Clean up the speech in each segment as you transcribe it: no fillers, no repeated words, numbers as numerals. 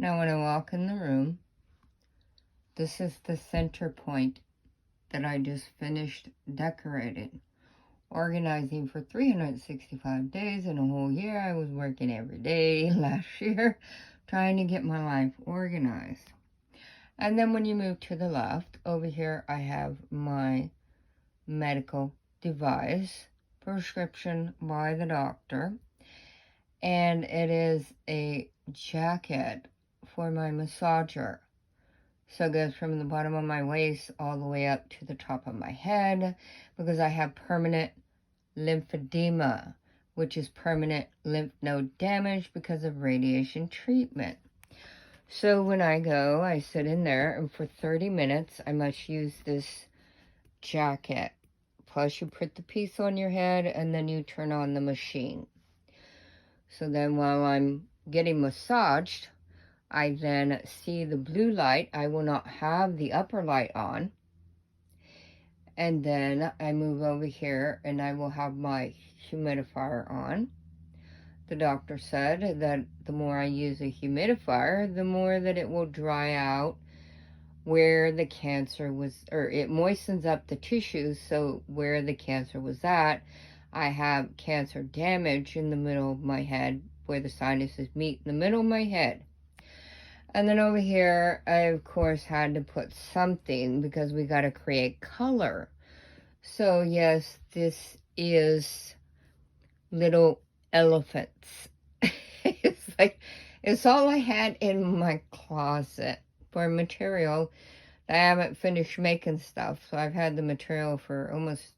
Now when I walk in the room, this is the center point that I just finished decorating. Organizing for 365 days in a whole year. I was working every day last year trying to get my life organized. And then when you move to the left, over here I have my medical device, prescription by the doctor. And it is a jacket for my massager. So it goes from the bottom of my waist all the way up to the top of my head, because I have permanent lymphedema, which is permanent lymph node damage because of radiation treatment. So when I go, I sit in there, and for 30 minutes, I must use this jacket. Plus, you put the piece on your head, and then you turn on the machine. So then while I'm getting massaged, I then see the blue light. I will not have the upper light on. And then I move over here and I will have my humidifier on. The doctor said that the more I use a humidifier, the more that it will dry out where the cancer was, or it moistens up the tissues, so where the cancer was at. I have cancer damage in the middle of my head, where the sinuses meet in the middle of my head. And then over here, I, of course, had to put something because we got to create color. So, yes, this is little elephants. It's all I had in my closet for material. I haven't finished making stuff. So, I've had the material for almost,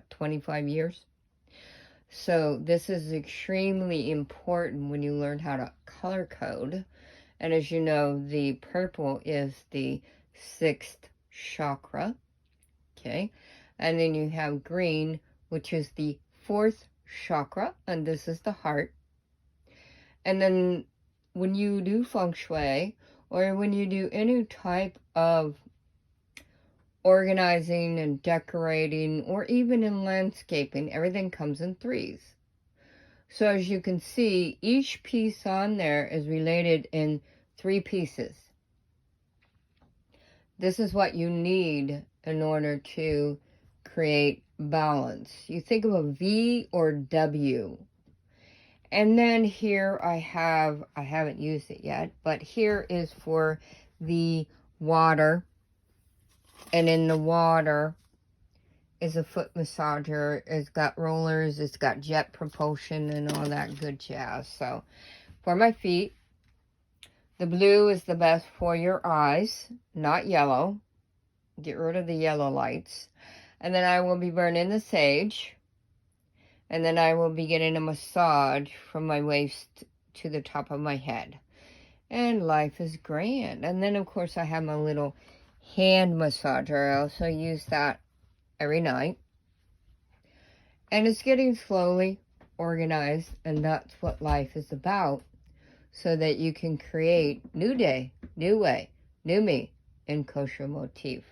25 years? So, this is extremely important when you learn how to color code. And as you know, the purple is the 6th chakra, okay? And then you have green, which is the 4th chakra, and this is the heart. And then when you do feng shui, or when you do any type of organizing and decorating, or even in landscaping, everything comes in 3s. So as you can see, each piece on there is related in 3 pieces. This is what you need in order to create balance. You think of a V or W. And then here I haven't used it yet, but here is for the water. And in the water is a foot massager. It's got rollers, it's got jet propulsion and all that good jazz. So for my feet, the blue is the best for your eyes, not yellow. Get rid of the yellow lights. And then I will be burning the sage. And then I will be getting a massage from my waist to the top of my head. And life is grand. And then, of course, I have my little hand massager. I also use that every night. And it's getting slowly organized, and that's what life is about, so that you can create new day, new way, new me in Kosher Motif.